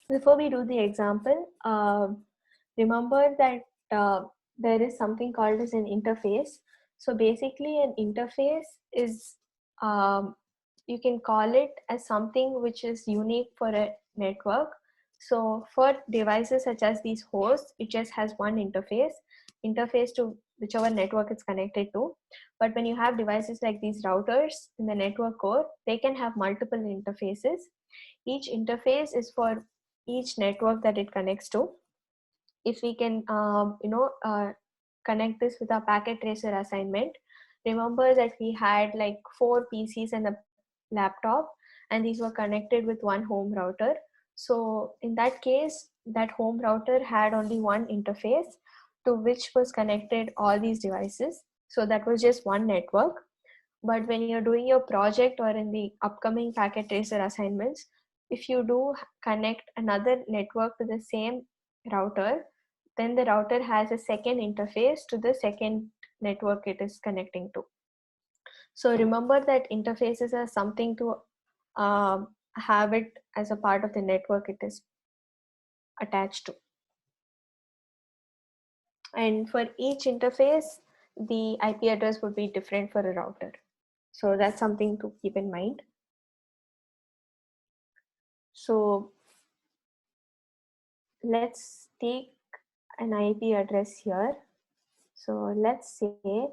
Before we do the example, remember that there is something called as an interface. So basically an interface is, you can call it as something which is unique for a network. So for devices such as these hosts, it just has one interface to whichever network it's connected to. But when you have devices like these routers in the network core, they can have multiple interfaces. Each interface is for each network that it connects to. If we can connect this with our packet tracer assignment, remember that we had like 4 PCs and a laptop, and these were connected with one home router. So in that case, that home router had only one interface to which was connected all these devices. So that was just one network. But when you're doing your project or in the upcoming packet tracer assignments, if you do connect another network to the same router, then the router has a second interface to the second network it is connecting to. So remember that interfaces are something to have it as a part of the network it is attached to. And for each interface, the IP address would be different for a router. So that's something to keep in mind. So let's take an IP address here. So let's say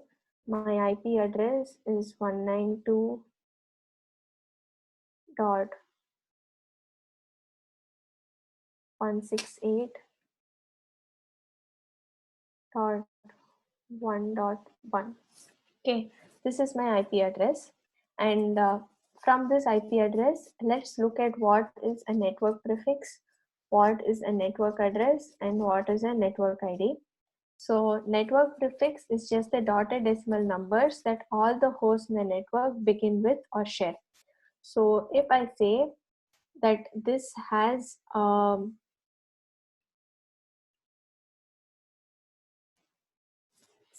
my IP address is 192.168.1.1. Okay, this is my IP address. And from this IP address, let's look at what is a network prefix, what is a network address, and what is a network ID. So network prefix is just the dotted decimal numbers that all the hosts in the network begin with or share. So if I say that this has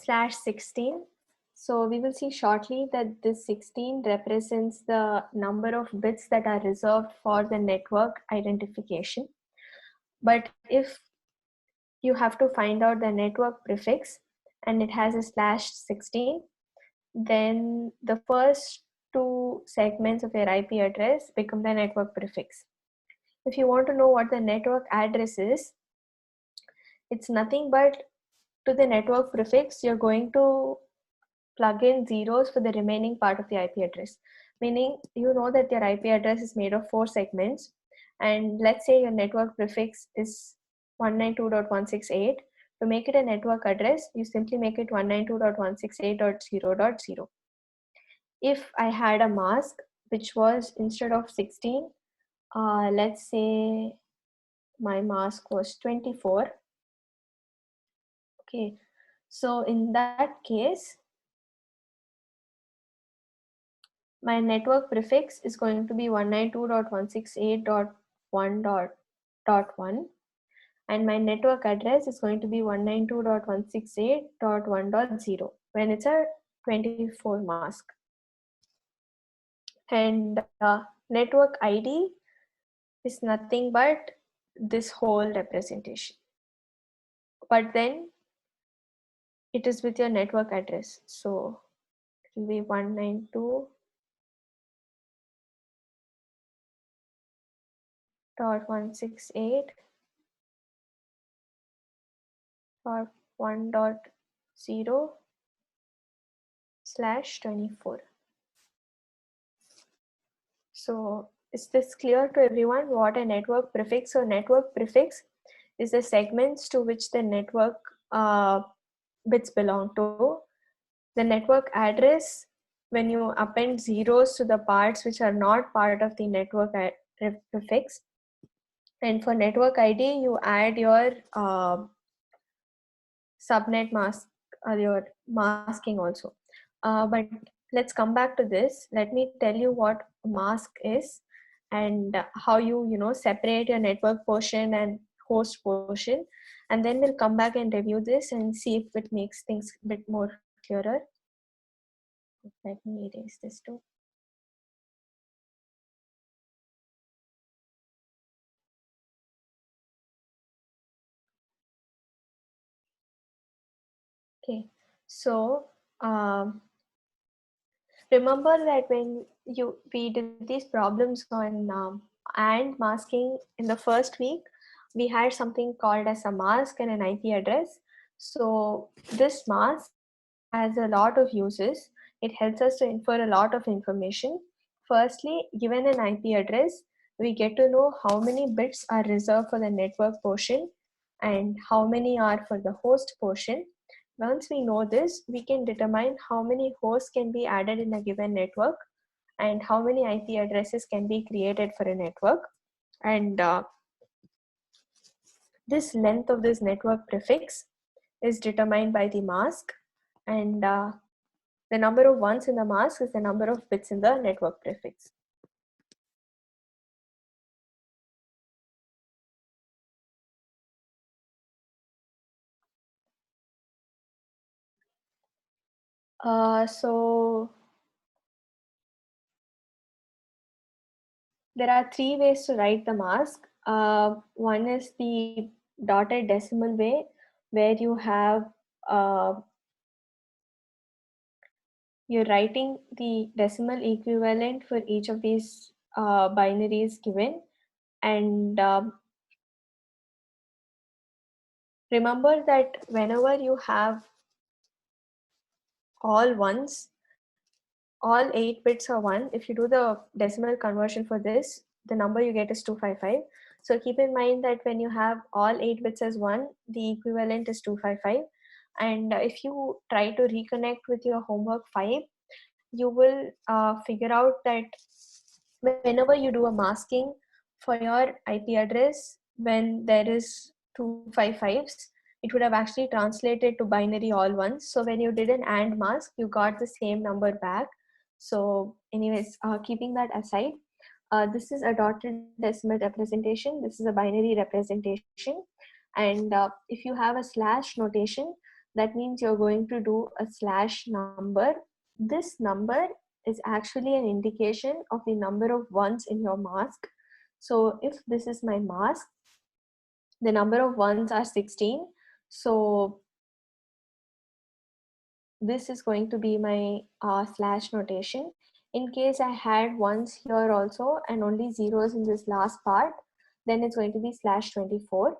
/16, so we will see shortly that this 16 represents the number of bits that are reserved for the network identification. But if you have to find out the network prefix and it has a /16, then the first two segments of your IP address become the network prefix. If you want to know what the network address is, it's nothing but to the network prefix, you're going to plug in zeros for the remaining part of the IP address. Meaning, you know that your IP address is made of 4 segments, and let's say your network prefix is 192.168. To make it a network address, you simply make it 192.168.0.0. If I had a mask which was instead of 16, let's say my mask was 24. Okay, so in that case, my network prefix is going to be 192.168.1.1, and my network address is going to be 192.168.1.0 when it's a 24 mask. And network ID is nothing but this whole representation. But then it is with your network address. So it will be 192.168.1.0/24. So is this clear to everyone what a network prefix? So network prefix is the segments to which the network bits belong to. The network address, when you append zeros to the parts which are not part of the network prefix. And for network ID, you add your subnet mask or your masking also. But let's come back to this. Let me tell you what mask is and how you separate your network portion and host portion, and then we'll come back and review this and see if it makes things a bit more clearer. Let me erase this too. Okay, so remember that when we did these problems on and masking in the first week, we had something called as a mask and an IP address. So this mask has a lot of uses. It helps us to infer a lot of information. Firstly, given an IP address, we get to know how many bits are reserved for the network portion and how many are for the host portion. Once we know this, we can determine how many hosts can be added in a given network and how many IP addresses can be created for a network. And this length of this network prefix is determined by the mask, and the number of ones in the mask is the number of bits in the network prefix. So there are three ways to write the mask. One is the dotted decimal way, where you have you're writing the decimal equivalent for each of these binaries given, and remember that whenever you have all ones, all 8 bits are 1. If you do the decimal conversion for this, the number you get is 255. So keep in mind that when you have all 8 bits as 1, the equivalent is 255. And if you try to reconnect with your homework 5, you will figure out that whenever you do a masking for your IP address, when there is 255s, it would have actually translated to binary all ones. So when you did an AND mask, you got the same number back. So anyways, keeping that aside, this is a dotted decimal representation. This is a binary representation. And if you have a slash notation, that means you're going to do a slash number. This number is actually an indication of the number of ones in your mask. So if this is my mask, the number of ones are 16. So this is going to be my slash notation. In case I had ones here also and only zeros in this last part, then it's going to be slash 24.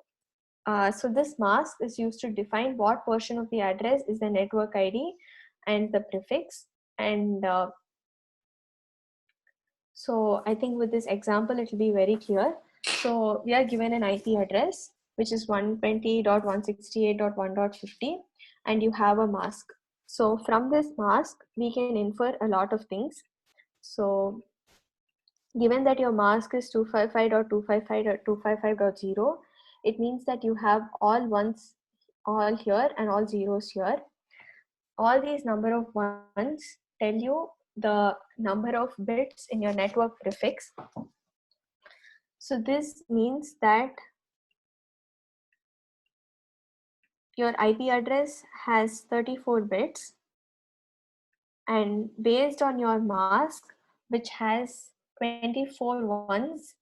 So this mask is used to define what portion of the address is the network ID and the prefix. And so I think with this example, it will be very clear. So we are given an IP address, which is 120.168.1.50, and you have a mask. So from this mask, we can infer a lot of things. So given that your mask is 255.255.255.0, it means that you have all ones all here and all zeros here. All these number of ones tell you the number of bits in your network prefix. So this means that your IP address has 34 bits, and based on your mask, which has 24 ones,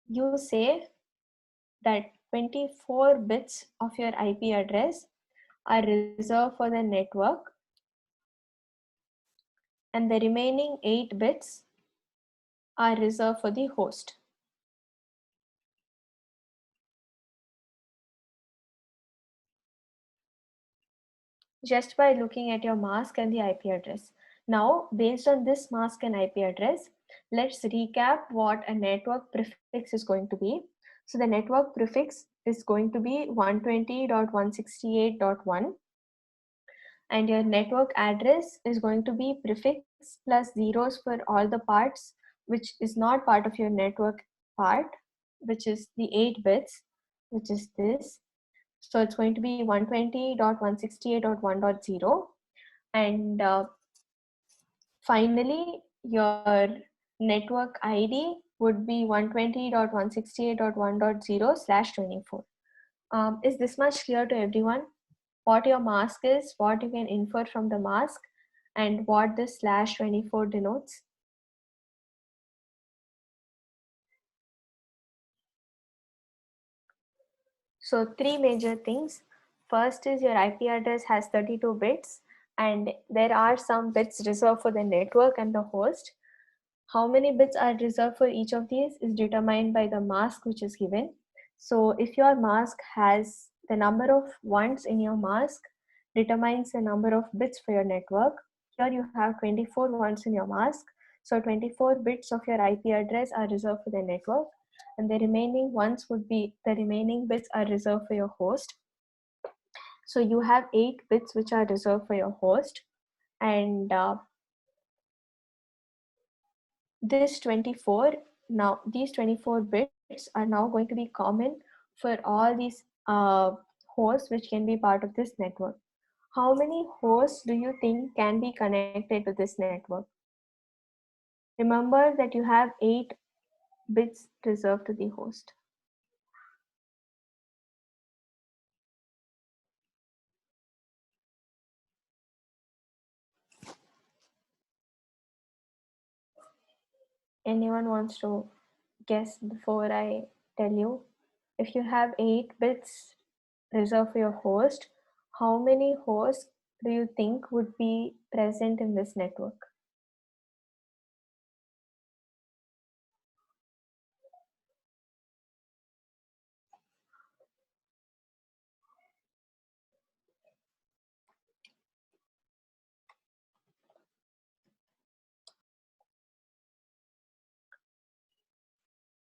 you say that 24 bits of your IP address are reserved for the network, and the remaining 8 bits are reserved for the host. Just by looking at your mask and the IP address. Now, based on this mask and IP address, let's recap what a network prefix is going to be. So the network prefix is going to be 120.168.1, and your network address is going to be prefix plus zeros for all the parts which is not part of your network part, which is the 8 bits, which is this. So it's going to be 120.168.1.0, and finally your network ID would be 120.168.1.0/24. Is this much clear to everyone? What your mask is, what you can infer from the mask, and what this /24 denotes? So three major things. first is your IP address has 32 bits, and there are some bits reserved for the network and the host. How many bits are reserved for each of these is determined by the mask which is given. So if your mask has the number of ones in your mask determines the number of bits for your network. Here you have 24 ones in your mask. So 24 bits of your IP address are reserved for the network, and the remaining ones would be the remaining bits are reserved for your host. So you have 8 bits which are reserved for your host, and this 24 now these 24 bits are now going to be common for all these hosts which can be part of this network. How many hosts do you think can be connected to this network? Remember that you have 8 bits reserved to the host. Anyone wants to guess before I tell you? If you have 8 bits reserved for your host, how many hosts do you think would be present in this network?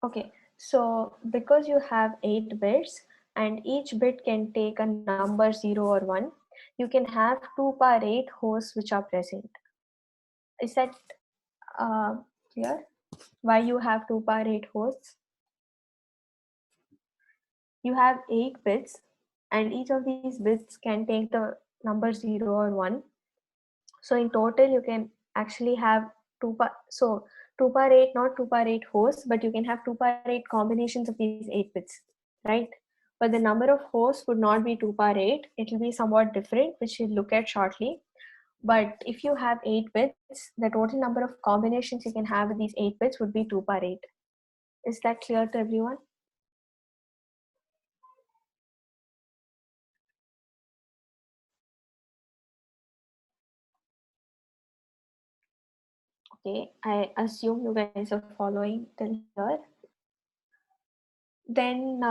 Okay, so because you have 8 bits and each bit can take a number 0 or 1, you can have 2 power 8 hosts which are present. Is that uh, clear? Why you have 2 power 8 hosts? You have 8 bits and each of these bits can take the number 0 or 1. So in total you can actually have 2 power 8, not 2 power 8 hosts, but you can have 2 power 8 combinations of these 8 bits, right? But the number of hosts would not be 2 power 8. It will be somewhat different, which we'll look at shortly. But if you have 8 bits, the total number of combinations you can have with these 8 bits would be 2 power 8. Is that clear to everyone? Okay, I assume you guys are following till here. Then,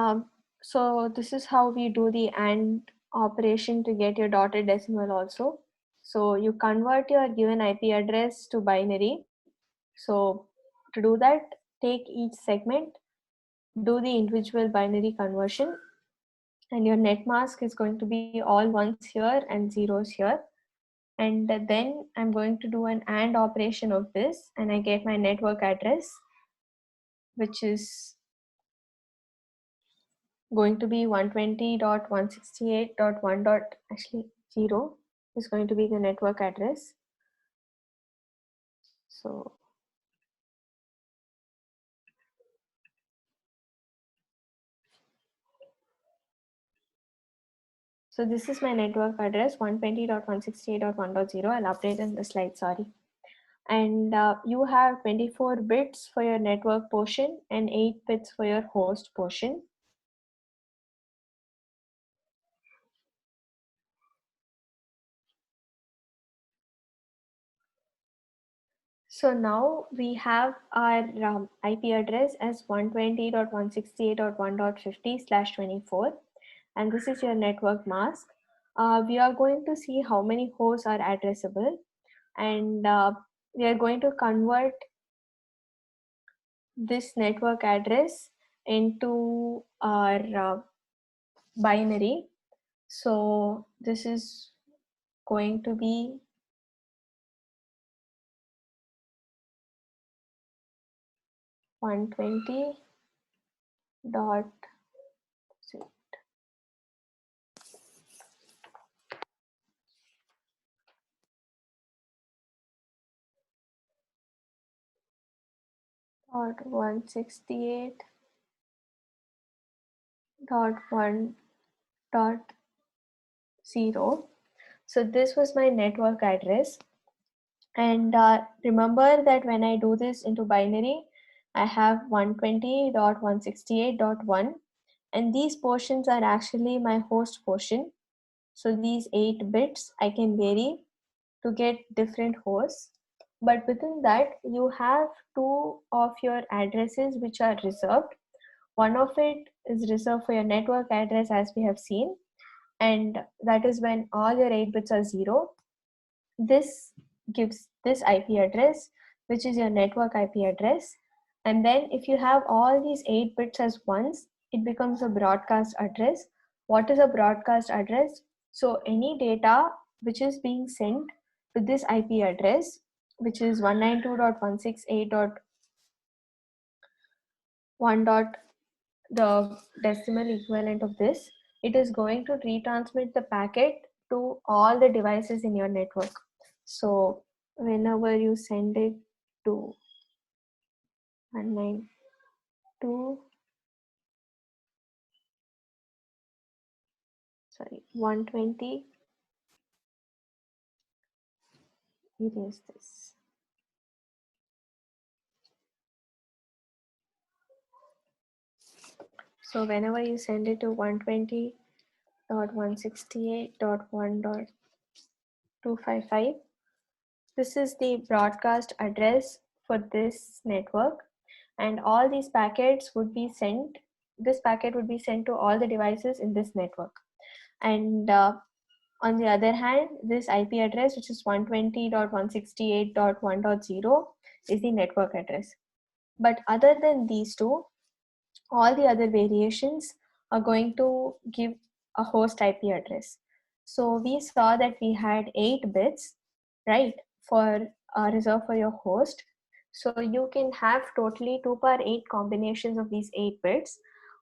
so this is how we do the AND operation to get your dotted decimal also. So you convert your given IP address to binary. So to do that, take each segment, do the individual binary conversion, and your net mask is going to be all ones here and zeros here. And then I'm going to do an AND operation of this, and I get my network address, which is going to be 120.168.1. Actually 0 is going to be the network address. So this is my network address 120.168.1.0. I'll update in the slide, sorry. And you have 24 bits for your network portion and 8 bits for your host portion. So now we have our IP address as 120.168.1.50/24, and this is your network mask. We are going to see how many hosts are addressable, and we are going to convert this network address into our binary. So this is going to be 120 dot 168 dot 1 dot 0. So this was my network address. And remember that when I do this into binary, I have 120.168.1, and these portions are actually my host portion. So these 8 bits I can vary to get different hosts. But within that, you have two of your addresses which are reserved. One of it is reserved for your network address, as we have seen, and that is when all your 8 bits are 0. This gives this IP address, which is your network IP address. And then if you have all these 8 bits as ones, it becomes a broadcast address. What is a broadcast address? So any data which is being sent to this IP address, which is 192.168.1 dot the decimal equivalent of this, it is going to retransmit the packet to all the devices in your network. So whenever you send it to 192, 120, erase this. So whenever you send it to 120.168.1.255, this is the broadcast address for this network, and all these packets would be sent. This packet would be sent to all the devices in this network. And on the other hand, this IP address, which is 120.168.1.0, is the network address. But other than these two, all the other variations are going to give a host IP address. So we saw that we had 8 bits, right, for reserved for your host. So you can have totally 2 power 8 combinations of these 8 bits.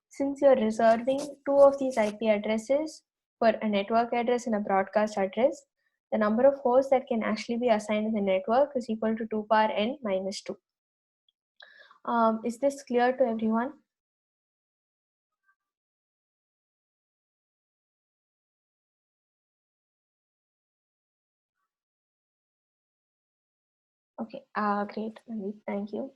Since you're reserving 2 of these IP addresses for a network address and a broadcast address, the number of hosts that can actually be assigned in the network is equal to 2 power n minus 2. Is this clear to everyone? Okay, great, Mandeep, thank you.